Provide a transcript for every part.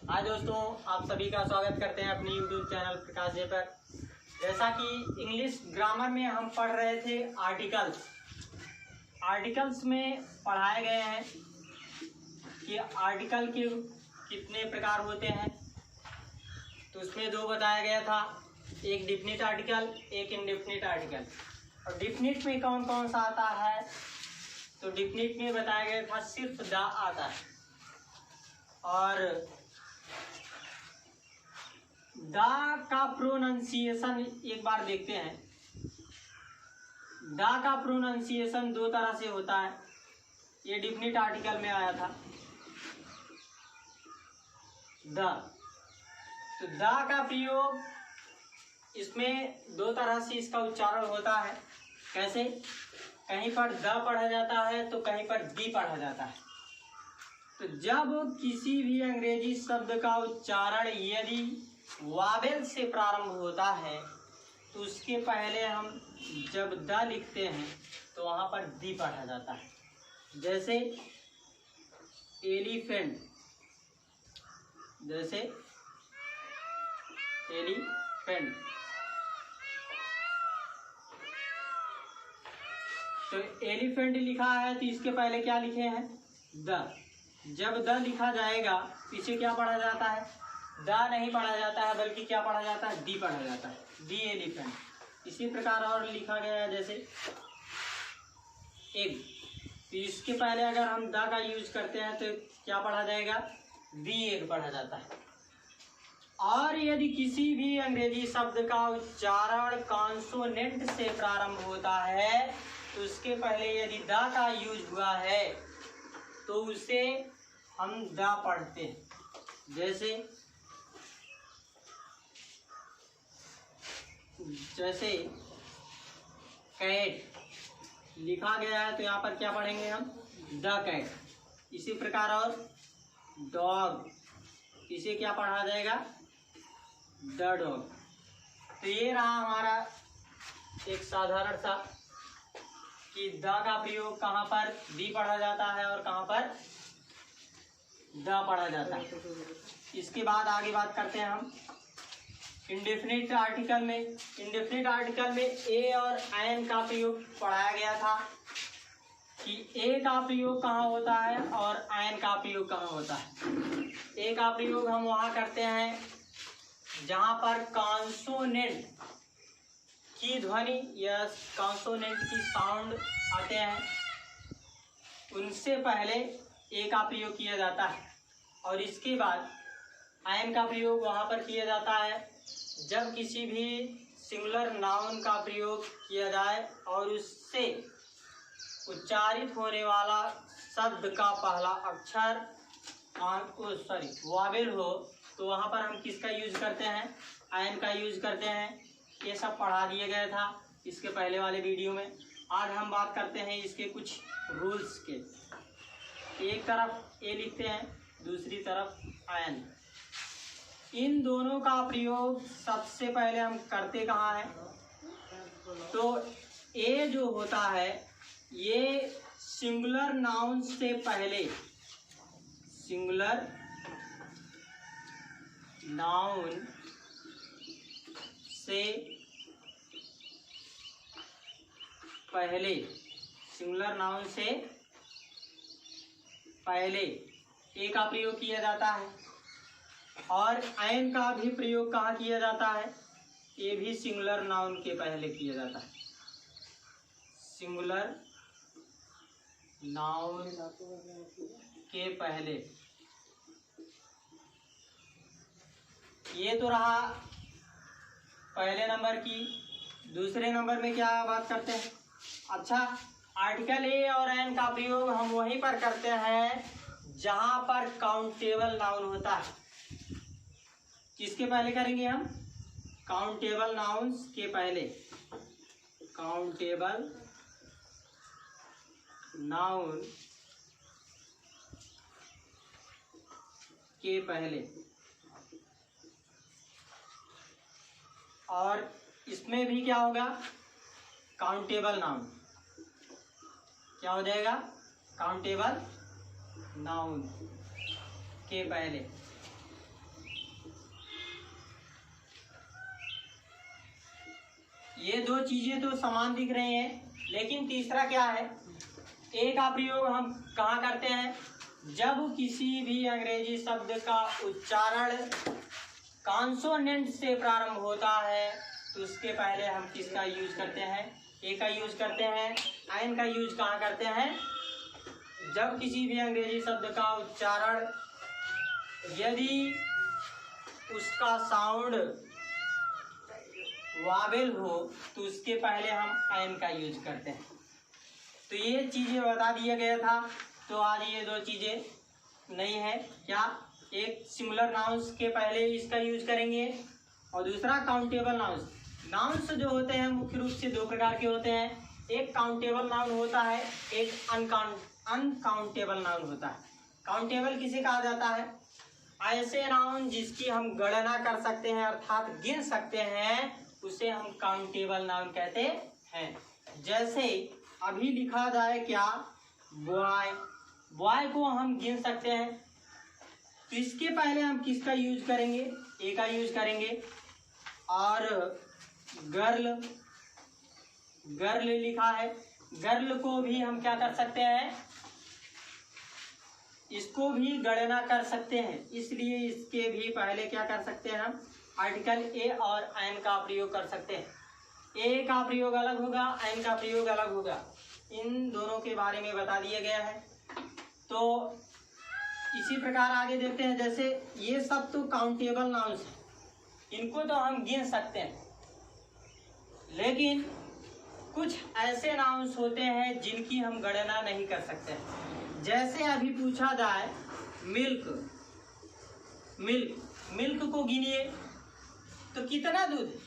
हाय दोस्तों, आप सभी का स्वागत करते हैं अपनी यूट्यूब चैनल प्रकाश जे पर। जैसा कि इंग्लिश ग्रामर में हम पढ़ रहे थे आर्टिकल्स में पढ़ाए गए हैं कि आर्टिकल के कितने प्रकार होते हैं। तो उसमें दो बताया गया था, एक डिफिनिट आर्टिकल, एक इनडिफिनिट आर्टिकल। और डिफिनिट में कौन कौन सा आता है, तो डिफिनिट में बताया गया था सिर्फ द आता है। और द का प्रोनाउंसिएशन एक बार देखते हैं। द का प्रोनाउंसिएशन दो तरह से होता है, ये डिफिनिट आर्टिकल में आया था द। तो द का प्रयोग इसमें दो तरह से इसका उच्चारण होता है। कैसे? कहीं पर द पढ़ा जाता है तो कहीं पर दी पढ़ा जाता है। तो जब किसी भी अंग्रेजी शब्द का उच्चारण यदि वावेल से प्रारंभ होता है तो उसके पहले हम जब द लिखते हैं तो वहाँ पर दी पढ़ा जाता है। जैसे एलिफेंट, जैसे एलिफेंट, तो एलिफेंट लिखा है तो इसके पहले क्या लिखे हैं? द। जब द लिखा जाएगा पीछे क्या पढ़ा जाता है? द नहीं पढ़ा जाता है, बल्कि क्या पढ़ा जाता है? दी पढ़ा जाता है, दी एलिफेंट। इसी प्रकार और लिखा गया है जैसे एग, तो इसके पहले अगर हम द का यूज करते हैं तो क्या पढ़ा जाएगा? दी एग पढ़ा जाता है। और यदि किसी भी अंग्रेजी शब्द का उच्चारण कॉन्सोनेंट से प्रारंभ होता है तो उसके पहले यदि द का यूज हुआ है तो उसे हम द पढ़ते हैं। जैसे कैट लिखा गया है तो यहाँ पर क्या पढ़ेंगे हम? The cat. इसी प्रकार और डॉग, इसे क्या पढ़ा जाएगा? The dog. तो ये रहा हमारा एक साधारण सा कि द का प्रयोग कहाँ पर दी पढ़ा जाता है और कहाँ पर द पढ़ा जाता है। इसके बाद आगे बात करते हैं हम इंडेफिनिट आर्टिकल में। इंडेफिनिट आर्टिकल में ए और एन का प्रयोग पढ़ाया गया था कि ए का प्रयोग कहाँ होता है और एन का प्रयोग कहाँ होता है। ए का प्रयोग हम वहाँ करते हैं जहाँ पर कॉन्सोनेंट की ध्वनि या कॉन्सोनेंट की साउंड आते हैं, उनसे पहले ए का प्रयोग किया जाता है। और इसके बाद एन का प्रयोग वहाँ पर किया जाता है जब किसी भी सिंगुलर नाउन का प्रयोग किया जाए और उससे उच्चारित होने वाला शब्द का पहला अक्षर वावेल हो, तो वहाँ पर हम किसका यूज करते हैं? एन का यूज करते हैं। ये सब पढ़ा दिया गया था इसके पहले वाले वीडियो में। आज हम बात करते हैं इसके कुछ रूल्स के। एक तरफ ए लिखते हैं, दूसरी तरफ एन। इन दोनों का प्रयोग सबसे पहले हम करते कहाँ हैं? तो ए जो होता है ये सिंगुलर नाउन से पहले, सिंगुलर नाउन से पहले, सिंगुलर नाउन से पहले ए का प्रयोग किया जाता है। और एन का भी प्रयोग कहाँ किया जाता है? ये भी सिंगुलर नाउन के पहले किया जाता है। सिंगुलर नाउन के पहले। ये तो रहा पहले नंबर की। दूसरे नंबर में क्या बात करते हैं? अच्छा, आर्टिकल ए और एन का प्रयोग हम वहीं पर करते हैं जहां पर काउंटेबल नाउन होता है। किसके पहले करेंगे हम? काउंटेबल नाउन्स के पहले। काउंटेबल नाउन के पहले। और इसमें भी क्या होगा? Countable noun. क्या हो जाएगा? काउंटेबल नाउन के पहले। ये दो चीजें तो समान दिख रही हैं, लेकिन तीसरा क्या है, ए का प्रयोग हम कहाँ करते हैं, जब किसी भी अंग्रेजी शब्द का उच्चारण कॉन्सोनेंट से प्रारंभ होता है तो उसके पहले हम किसका यूज करते हैं, ए का यूज करते हैं। एन का यूज कहाँ करते हैं, जब किसी भी अंग्रेजी शब्द का उच्चारण यदि उसका साउंड वावेल हो तो उसके पहले हम एन का यूज करते हैं। तो ये चीजें बता दिया गया था। तो आज ये दो चीजें नहीं है क्या, एक सिंगुलर नाउंस के पहले इसका यूज करेंगे और दूसरा काउंटेबल नाउंस। नाउंस जो होते हैं मुख्य रूप से दो प्रकार के होते हैं, एक काउंटेबल नाउन होता है, एक अनकाउंटेबल नाउन होता है। काउंटेबल किसे कहा जाता है, ऐसे नाउन जिसकी हम गणना कर सकते हैं अर्थात गिन सकते हैं, उसे हम काउंटेबल नाउन कहते हैं। जैसे अभी लिखा जाए क्या, बॉय, बॉय को हम गिन सकते हैं, तो इसके पहले हम किसका यूज करेंगे, ए का यूज करेंगे। और गर्ल, गर्ल लिखा है, गर्ल को भी हम क्या कर सकते हैं, इसको भी गणना कर सकते हैं, इसलिए इसके भी पहले क्या कर सकते हैं, हम आर्टिकल ए और एन का प्रयोग कर सकते हैं। ए का प्रयोग अलग होगा, एन का प्रयोग अलग होगा, इन दोनों के बारे में बता दिया गया है। तो इसी प्रकार आगे देखते हैं, जैसे ये सब तो काउंटेबल नाउंस है, इनको तो हम गिन सकते हैं, लेकिन कुछ ऐसे नाउंस होते हैं जिनकी हम गणना नहीं कर सकते हैं। जैसे अभी पूछा जाए मिल्क, मिल्क, मिल्क को गिनिए तो कितना दूध है,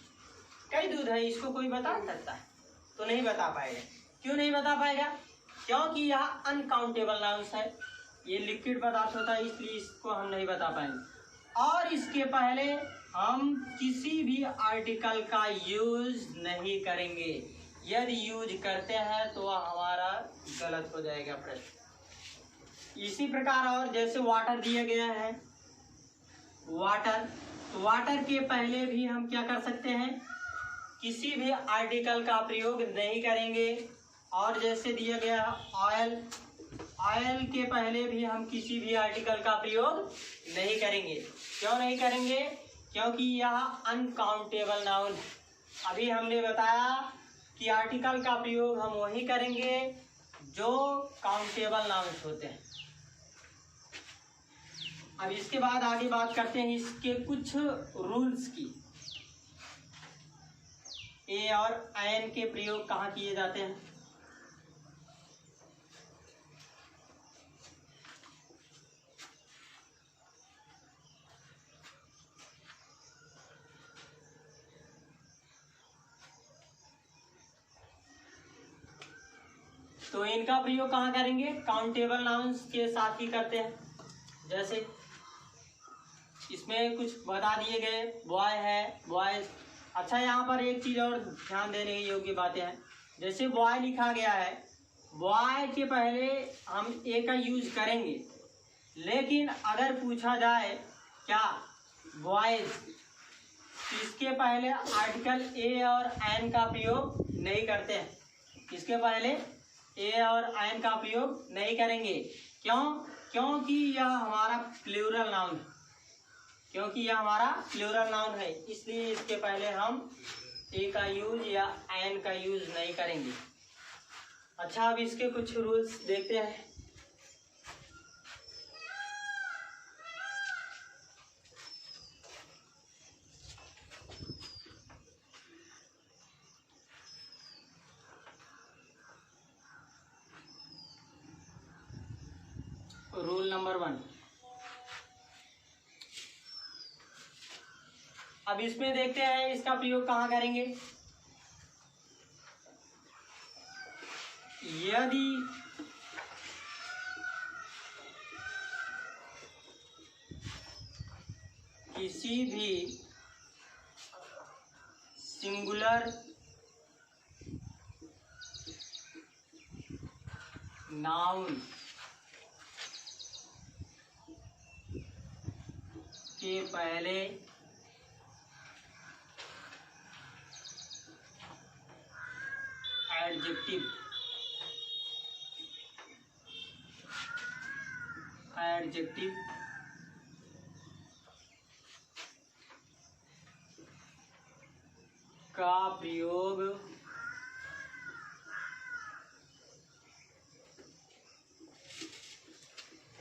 कई दूध है, इसको कोई बता सकता है, तो नहीं बता पाएगा। क्यों नहीं बता पाएगा, क्योंकि यह अनकाउंटेबल नाउंस है, ये लिक्विड पदार्थ होता है, इसलिए इसको हम नहीं बता पाएंगे। और इसके पहले हम किसी भी आर्टिकल का यूज नहीं करेंगे, यदि यूज करते हैं तो हमारा गलत हो जाएगा प्रश्न। इसी प्रकार और जैसे वाटर दिया गया है, वाटर, तो वाटर के पहले भी हम क्या कर सकते हैं, किसी भी आर्टिकल का प्रयोग नहीं करेंगे। और जैसे दिया गया ऑयल, ऑयल के पहले भी हम किसी भी आर्टिकल का प्रयोग नहीं करेंगे। क्यों नहीं करेंगे, क्योंकि यह अनकाउंटेबल नाउन है। अभी हमने बताया कि आर्टिकल का प्रयोग हम वही करेंगे जो काउंटेबल नाउन्स होते हैं। अब इसके बाद आगे बात करते हैं इसके कुछ रूल्स की। ए और एन के प्रयोग कहाँ किए जाते हैं। तो इनका प्रयोग कहाँ करेंगे, काउंटेबल नाउन्स के साथ ही करते हैं। जैसे इसमें कुछ बता दिए गए, बॉय है, बॉयज। अच्छा, यहाँ पर एक चीज और ध्यान देने योग्य बातें हैं। जैसे बॉय लिखा गया है, बॉय के पहले हम ए का यूज करेंगे, लेकिन अगर पूछा जाए क्या बॉयज, तो इसके पहले आर्टिकल ए और एन का प्रयोग नहीं करते हैं। इसके पहले ए और एन का प्रयोग नहीं करेंगे। क्यों, क्योंकि यह हमारा प्लूरल नाउन है, क्योंकि यह हमारा प्लूरल नाउन है, इसलिए इसके पहले हम ए का यूज या एन का यूज नहीं करेंगे। अच्छा, अब इसके कुछ रूल्स देखते हैं। रूल नंबर 1, अब इसमें देखते हैं इसका प्रयोग कहाँ करेंगे। यदि किसी भी सिंगुलर नाउन के पहले एडजेक्टिव, एडजेक्टिव का प्रयोग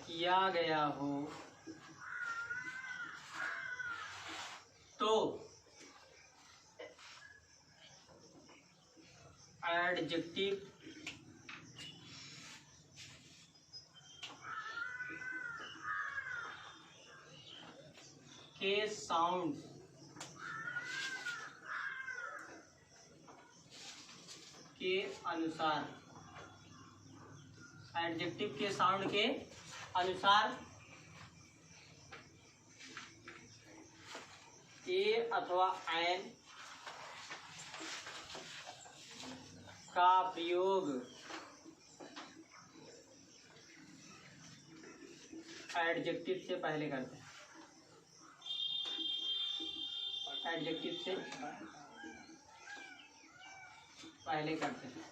किया गया हो तो एडजेक्टिव के साउंड के अनुसार, एडजेक्टिव के साउंड के अनुसार ए अथवा एन का प्रयोग एडजेक्टिव से पहले करते हैं, एडजेक्टिव से पहले करते हैं।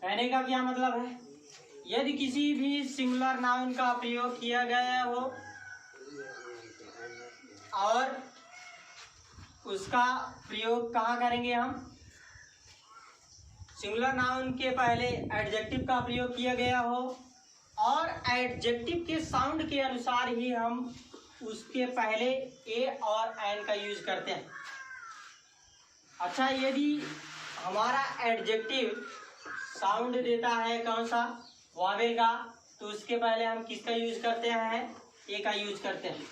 कहने का क्या मतलब है, यदि किसी भी सिंगुलर नाउन का प्रयोग किया गया हो और उसका प्रयोग कहाँ करेंगे हम, सिंगुलर नाउन के पहले एडजेक्टिव का प्रयोग किया गया हो और एडजेक्टिव के साउंड के अनुसार ही हम उसके पहले ए और एन का यूज करते हैं। अच्छा, यदि हमारा एडजेक्टिव साउंड देता है कौन सा, वावेल का, तो उसके पहले हम किसका यूज करते हैं, ए का यूज करते हैं,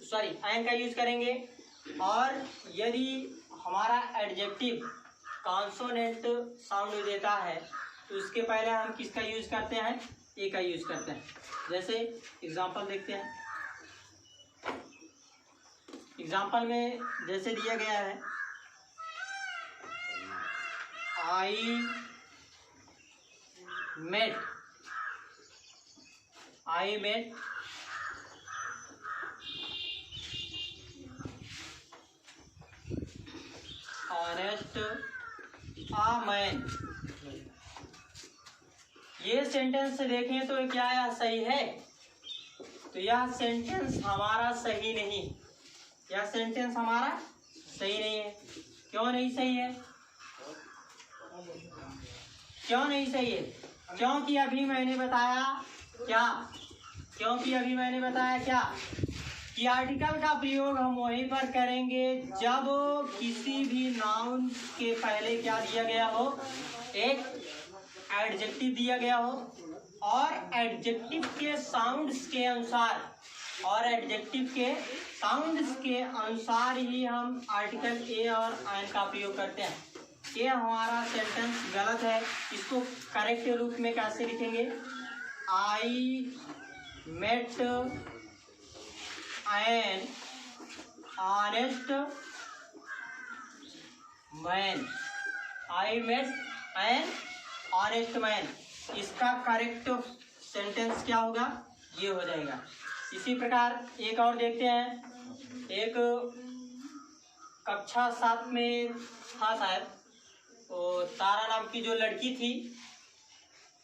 सॉरी एन का यूज करेंगे। और यदि हमारा एडजेक्टिव कॉन्सोनेंट साउंड देता है तो उसके पहले हम किसका यूज करते हैं, ए का यूज करते हैं। जैसे एग्जांपल देखते हैं, एग्जांपल में जैसे दिया गया है, I met honest a man. ये सेंटेंस देखें तो क्या यह सही है, तो यह सेंटेंस हमारा सही नहीं, यह सेंटेंस हमारा सही नहीं है। क्यों नहीं सही है, क्यों नहीं सही है, क्योंकि अभी मैंने बताया क्या, क्योंकि अभी मैंने बताया क्या कि आर्टिकल का प्रयोग हम वहीं पर करेंगे जब किसी भी नाउन के पहले क्या दिया गया हो, एक एडजेक्टिव दिया गया हो और एडजेक्टिव के साउंड्स के अनुसार, और एडजेक्टिव के साउंड्स के अनुसार ही हम आर्टिकल ए और एन का प्रयोग करते हैं। ये हमारा सेंटेंस गलत है, इसको करेक्ट रूप में कैसे लिखेंगे, I met an honest man, I met an honest man, इसका करेक्ट सेंटेंस क्या होगा, ये हो जाएगा। इसी प्रकार एक और देखते हैं, एक कक्षा 7 में था शायद, तो तारा नाम की जो लड़की थी,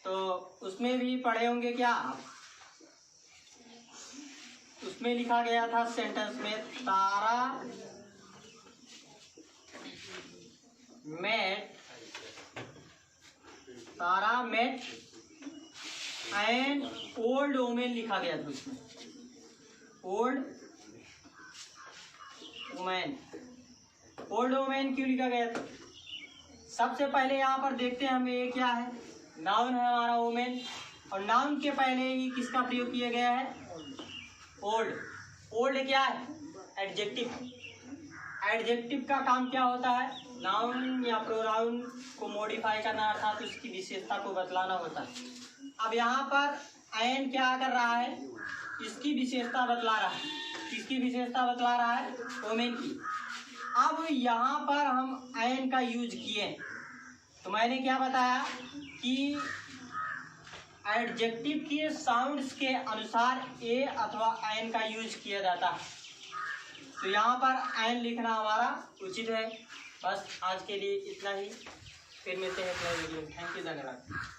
तो उसमें भी पढ़े होंगे क्या, उसमें लिखा गया था सेंटेंस में, तारा मेट एन ओल्ड वुमेन लिखा गया था उसमें, ओल्ड वुमेन। ओल्ड वुमेन क्यों लिखा गया था, सबसे पहले यहाँ पर देखते हैं हमें ये क्या है, नाउन है हमारा वुमेन, और नाउन के पहले ही किसका प्रयोग किया गया है, ओल्ड। ओल्ड क्या है, एडजेक्टिव। एडजेक्टिव का काम क्या होता है, नाउन या प्रोनाउन को मॉडिफाई करना, अर्थात उसकी विशेषता को बतलाना होता है। अब यहाँ पर एन क्या कर रहा है, इसकी विशेषता बतला रहा है, किसकी विशेषता बतला रहा है, वुमेन की। अब यहाँ पर हम एन का यूज किए, तो मैंने क्या बताया कि एडजेक्टिव के साउंड्स के अनुसार ए अथवा एन का यूज किया जाता है। तो तो यहाँ पर एन लिखना हमारा उचित है। बस आज के लिए इतना ही, फिर मिलते हैं अगले वीडियो में। थैंक यू, धन्यवाद।